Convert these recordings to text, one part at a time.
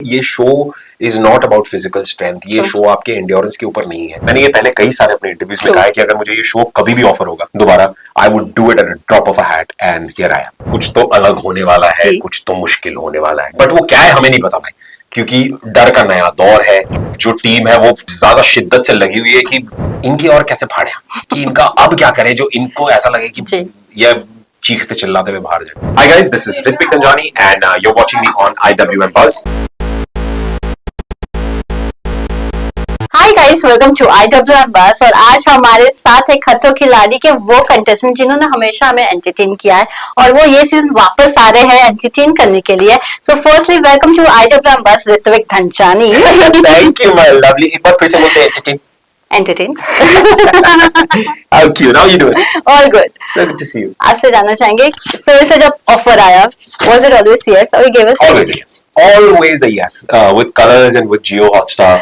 ये show is not about physical strength, ये show आपके एंड्योरेंस के ऊपर नहीं है। मैंने ये पहले कई सारे अपने इंटरव्यूज में कहा है कि अगर मुझे ये शो कभी भी ऑफर होगा दोबारा, I would do it at a drop of a hat and here I am. कुछ तो अलग होने वाला है, कुछ तो मुश्किल होने वाला है, बट वो क्या है हमें नहीं पता भाई, क्योंकि डर का नया दौर है। जो टीम है वो ज्यादा शिद्दत से लगी हुई है कि इनकी और कैसे फाड़े, कि इनका अब क्या करें जो इनको ऐसा लगे कि ये चीखते चिल्लाते हुए बाहर जाए। Hi guys, this is Ritvik Tanjani and you're watching me on IWM Buzz. Hi guys, welcome to IWM Buzz. और आज हमारे साथ एक खतरों खिलाड़ी के वो कंटेस्टेंट जिन्होंने हमेशा हमें एंटरटेन किया है और वो ये सीजन वापस आ रहे हैं एंटरटेन करने के लिए। So firstly welcome to IWM Buzz Ritwik धनचानी। Thank you my lovely। एक बार फिर से बोलते हैं entertain. How cute, how you doing? All good. So good to see you. आपसे जानना चाहेंगे फिर से जब ऑफर आया, was it always yes or you gave us always yes? Always the yes. With Colors and with Jio Hotstar.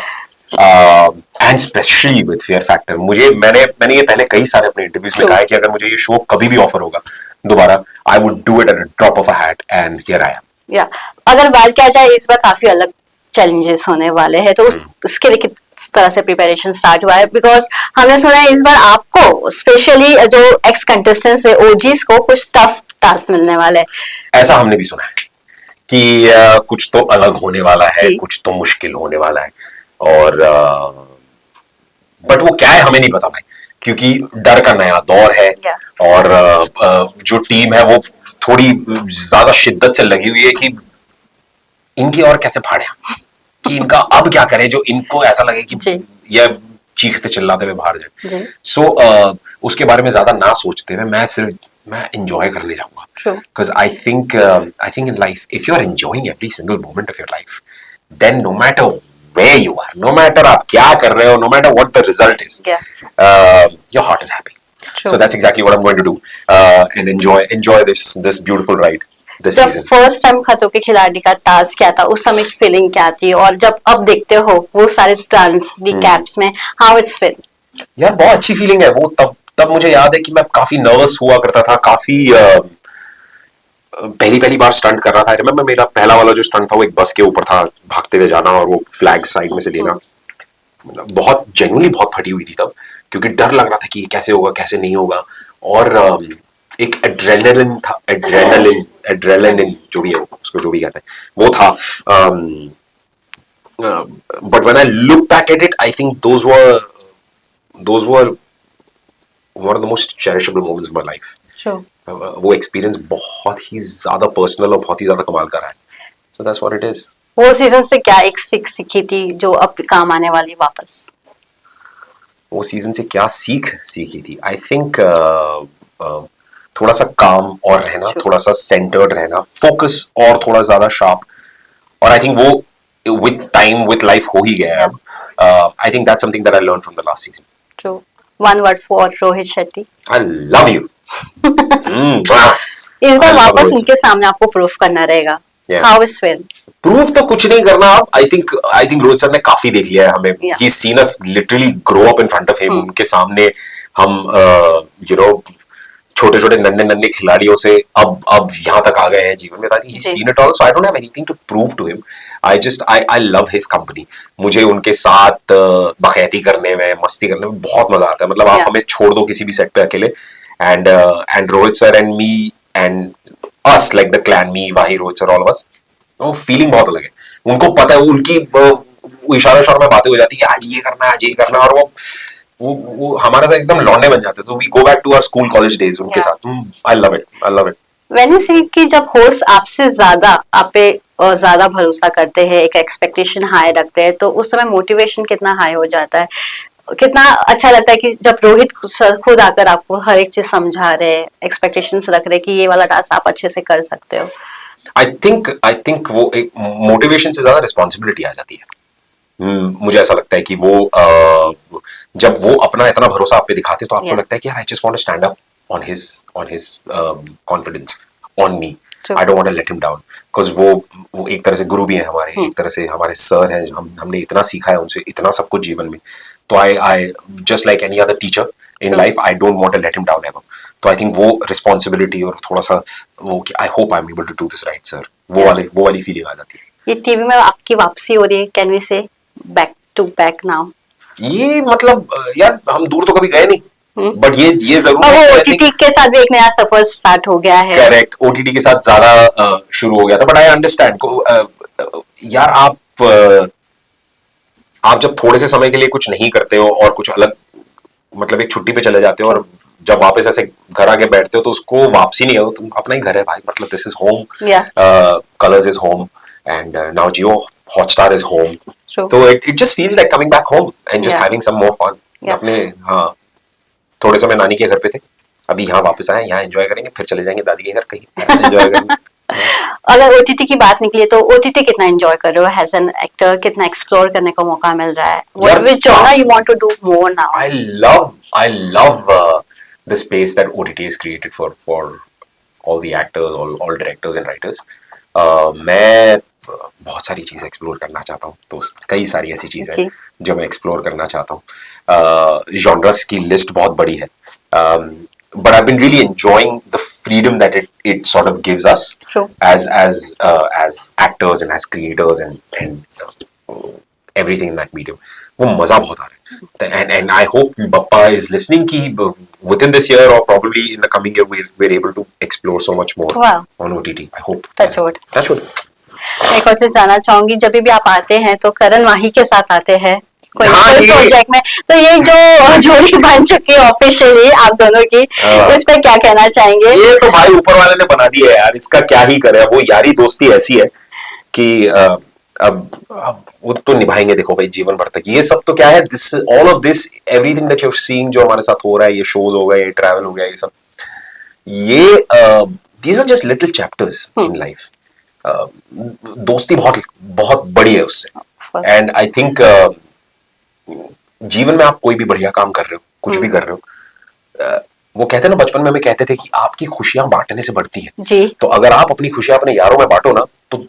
And especially with Fear Factor। मैंने ये पहले कई सारे अपने इंटरव्यूज में कहा है कि अगर मुझे ये शो कभी भी ऑफर होगा दोबारा, I would do it at a drop of a hat and here I am. या अगर बात किया जाए, इस बार काफी अलग चैलेंजेस होने वाले हैं, तो उसके लिए किस तरह से प्रिपरेशन स्टार्ट हुआ है? बिकॉज हमने सुना है इस बार आपको स्पेशली जो एक्स कंटेस्टेंट्स है, ओजीज को कुछ टफ टास्क मिलने वाले हैं। ऐसा हमने भी सुना है कि कुछ तो अलग होने वाला है, कुछ तो मुश्किल होने वाला है, और बट वो क्या है हमें नहीं पता भाई, क्योंकि डर का नया दौर है। और जो टीम है वो थोड़ी ज्यादा शिद्दत से लगी हुई है कि इनकी और कैसे फाड़े, कि इनका अब क्या करें जो इनको ऐसा लगे कि ये चीखते चिल्लाते हुए बाहर जाए। सो उसके बारे में ज्यादा ना सोचते हुए मैं एंजॉय करने जाऊंगा, because I think in life if you are enjoying every single moment of your life, then no matter where you are, no matter आप क्या कर रहे हो, no matter what the result is, your heart is happy. So that's exactly what I'm going to do, and enjoy this beautiful ride this season. जब first time खतरों के खिलाड़ी का टास्क क्या था, उस समय की फीलिंग क्या थी, और जब अब देखते हो वो सारे स्टंट्स रिकैप्स में, हाउ इट्स फील? यार बहुत अच्छी फीलिंग है वो। तब मुझे याद है कि मैं काफी नर्वस हुआ करता था, काफी पहली बार स्टंट कर रहा था। रिमेंबर मेरा पहला वाला जो स्टंट था वो एक बस के ऊपर था, भागते हुए जाना और वो फ्लैग साइड में से लेना। बहुत जेन्युइनली बहुत फटी हुई थी तब, क्योंकि डर लग रहा था कि कैसे होगा कैसे नहीं होगा। और एक एड्रेनलिन था, एड्रेनलिन जो भी है उसको जो भी कहते हैं वो था। But when I look back at it, I think those were one of the most cherishable moments of my life. वो एक्सपीरियंस बहुत ही ज्यादा पर्सनल और बहुत ही ज्यादा कमाल का रहा है। So that's what it is. वो सीजन से क्या एक सीखी थी जो अब काम आने वाली वापस? वो सीजन से क्या सीखी थी? आई थिंक थोड़ा सा काम और रहना, थोड़ा सा सेंटर्ड रहना, फोकस और थोड़ा ज्यादा शार्प। और आई थिंक वो विद टाइम विद लाइफ हो ही गया है। I think that's something that I learn from the last season. True. One word for Rohit Shetty. I love you. इस बार वापस उनके सामने आपको प्रूफ करना रहेगा। How is feel? प्रूफ तो कुछ नहीं करना अब। आई थिंक रोहित सर ने काफी देख लिया है हमें। He seen us literally grow up in front of him. उनके सामने हम छोटे छोटे नन्हे खिलाड़ियों से अब यहाँ तक आ गए हैं जीवन में। I think he seen it all, so I don't have anything to prove to him. I love his company. मुझे उनके साथ बखैती करने में, मस्ती करने में बहुत मजा आता है। मतलब आप हमें छोड़ दो किसी भी सेट पे अकेले, and Rohit sir and me and us, like the clan, me, Vahi, Rohit sir, all of us, वो फीलिंग बहुत अलग है। उनको पता है, उनकी वो इशारा में बातें हो जाती है कि आज ये करना, आज ये करना, और वो हमारे साथ एकदम लौंडे बन जाते हैं। So we go back to our school college days उनके साथ। I love it। When you say कि जब होस्ट आपसे ज्यादा आप पे ज्यादा भरोसा करते हैं, एक एक्सपेक्टेशन हाई रखते हैं, तो उस समय मोटिवेशन कितना हाई हो जाता है? कितना अच्छा लगता है कि जब रोहित खुद आकर आपको हर एक चीज समझा रहे, एक्सपेक्टेशंस रख रहे कि ये वाला टास्क आप अच्छे से कर सकते हो। आई थिंक वो एक मोटिवेशन से ज्यादा रिस्पॉन्सिबिलिटी आ जाती है। मुझे ऐसा लगता है कि वो जब वो अपना इतना भरोसा आप पे दिखाते तो आपको लगता है कि यार I just want to stand up on his confidence on me. I don't want to let him down, because वो एक तरह से गुरु भी हैं हमारे, एक तरह से हमारे सर हैं। हमने इतना सीखा है उनसे, इतना सब कुछ जीवन में। तो I just like any other teacher in life, I don't want to let him down ever. तो आई थिंक वो रिस्पॉन्सिबिलिटी और थोड़ा सा वो कि I hope I am able to do this right sir, वो वाली फीलिंग आ जाती है। ये टीवी में आपकी वापसी हो रही है, कैन वी से बैक टू बैक नाउ? ये मतलब यार हम दूर तो कभी गए नहीं, बट ये जरूर और वो है कि ओटीटी के साथ भी एक नया सफर स्टार्ट हो गया है। करेक्ट, ओटीटी के साथ ज्यादा शुरू हो गया था, बट आई अंडरस्टैंड को यार आप जब थोड़े से समय के लिए कुछ नहीं करते हो और कुछ अलग मतलब एक छुट्टी पे चले जाते हो और जब वापस ऐसे घर आके बैठते हो तो उसको वापसी नहीं हो, तुम अपना ही घर है भाई, मतलब this is home, Colors is home and now Jio Hotstar is home, तो it just feels like coming back home and just having some more fun अपने। हाँ, थोड़े समय नानी के घर पे थे, अभी यहाँ वापस आए, यहाँ एंजॉय करेंगे, फिर चले जाएंगे दादी के घर कहीं एंजॉय करेंगे। अगर ओटीटी की बात निकली तो ओटीटी कितना एंजॉय कर रहे हो एज एन एक्टर, कितना एक्सप्लोर करने का मौका मिल रहा है? Which genre you want to do more now? I love the space that OTT has created for all the actors, all directors and writers. मैं बहुत सारी चीजें एक्सप्लोर करना चाहता हूँ, तो कई सारी ऐसी चीजें जो मैं एक्सप्लोर करना चाहता हूँ। जॉनर्स की लिस्ट बहुत बड़ी है, but I've been really enjoying the freedom that it sort of gives us as actors and as creators and everything in that medium. वो मजा बहुत आ रहा है, and I hope Bappa is listening कि within this year or probably in the coming year we're able to explore so much more on OTT. I hope. Touch wood. Touch wood. एक और चीज जानना चाहूंगी, जब भी आप आते हैं तो करण माही के साथ आते हैं कोई प्रोजेक्ट में, तो ये जो जोड़ी बन चुकी है ऑफिशियली आप दोनों की, इस पे क्या कहना चाहेंगे? ये तो भाई ऊपर वाले ने बना दिया है यार, इसका क्या ही करे, वो यारी दोस्ती ऐसी है कि अब वो तो निभाएंगे, देखो भाई जीवन भर तक। ये सब तो क्या है, this all of this everything that you are seeing जो हमारे साथ हो रहा है, ये शोज हो गए, ये ट्रैवल हो गया, ये सब, ये these are just little chapters in life. दोस्ती बहुत बहुत बड़ी है उससे, एंड आई थिंक जीवन में आप कोई भी बढ़िया काम कर रहे हो, कुछ भी कर रहे हो, वो कहते हैं ना, बचपन में हमें कहते थे कि आपकी खुशियां बांटने से बढ़ती हैं जी। तो अगर आप अपनी खुशियां अपने यारों में बांटो ना, तो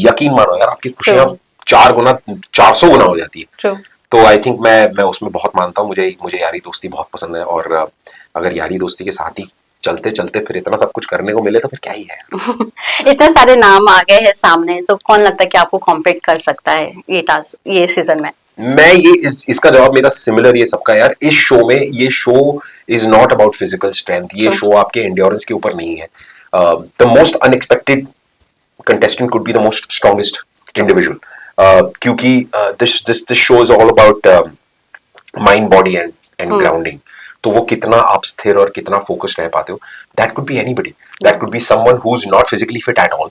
यकीन मानो यार आपकी खुशियां 4 गुना 400 गुना हो जाती है। तो आई थिंक मैं उसमें बहुत मानता हूँ, मुझे यारी दोस्ती बहुत पसंद है, और अगर यारी दोस्ती के साथ ही चलते चलते फिर इतना सब कुछ करने को मिले तो फिर क्या ही है। इतने सारे नाम आ गए हैं सामने, तो कौन लगता है कि आपको कॉम्पीट कर सकता है ये सीजन में? मैं इसका जवाब मेरा सिमिलर ये सबका यार। इस शो में, ये show is not about physical strength, ये शो आपके एंड्योरेंस के ऊपर नहीं है। The most unexpected contestant could be the most strongest individual, क्योंकि this show is all about mind, body and grounding. तो वो कितना आप स्थिर और कितना फोकस्ड रह पाते हो, that could be anybody, that could be someone who is not physically fit at all,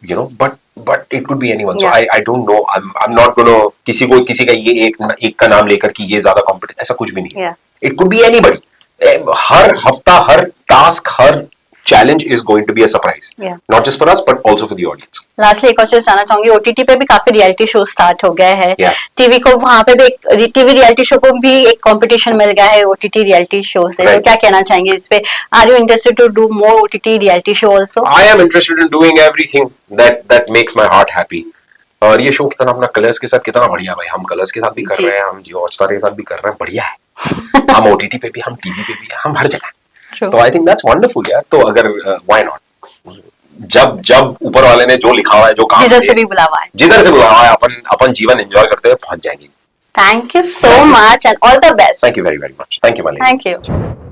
you know, but it could be anyone. So I don't know. I'm not gonna किसी का ये एक का नाम लेकर कि ये ज्यादा कॉम्पिटेंट, ऐसा कुछ भी नहीं है। It could be anybody. हर हफ्ता, हर टास्क, हर challenge is going to be a surprise. Not just for us, but also for the audience. Lastly, एक और चीज जानना चाहूंगी, OTT पे भी काफी रियलिटी शो स्टार्ट हो गया है। टीवी को वहाँ पे भी टीवी रियलिटी शो को भी एक कंपटीशन मिल गया है OTT रियलिटी शो से। तो क्या कहना चाहेंगे इस पे? Are you interested to do more OTT reality show also? I am interested in doing everything that makes my heart happy. और ये शो कितना अपना कलर्स के साथ कितना बढ़िया भाई, हम कलर्स के साथ भी कर रहे हैं, हम जियो हॉटस्टार के साथ भी कर रहे हैं, बढ़िया है। हम OTT पे भी, हम टीवी पे भी, हम हर जगह। तो आई थिंक दैट्स वंडरफुल यार। तो अगर व्हाई नॉट, जब ऊपर वाले ने जो लिखा हुआ है, जो काम जिधर से भी बुलावा है, अपन जीवन एंजॉय करते हुए पहुंच जाएंगे। Thank you so much and all the best. Thank you very very much. Thank you Malini. Thank you.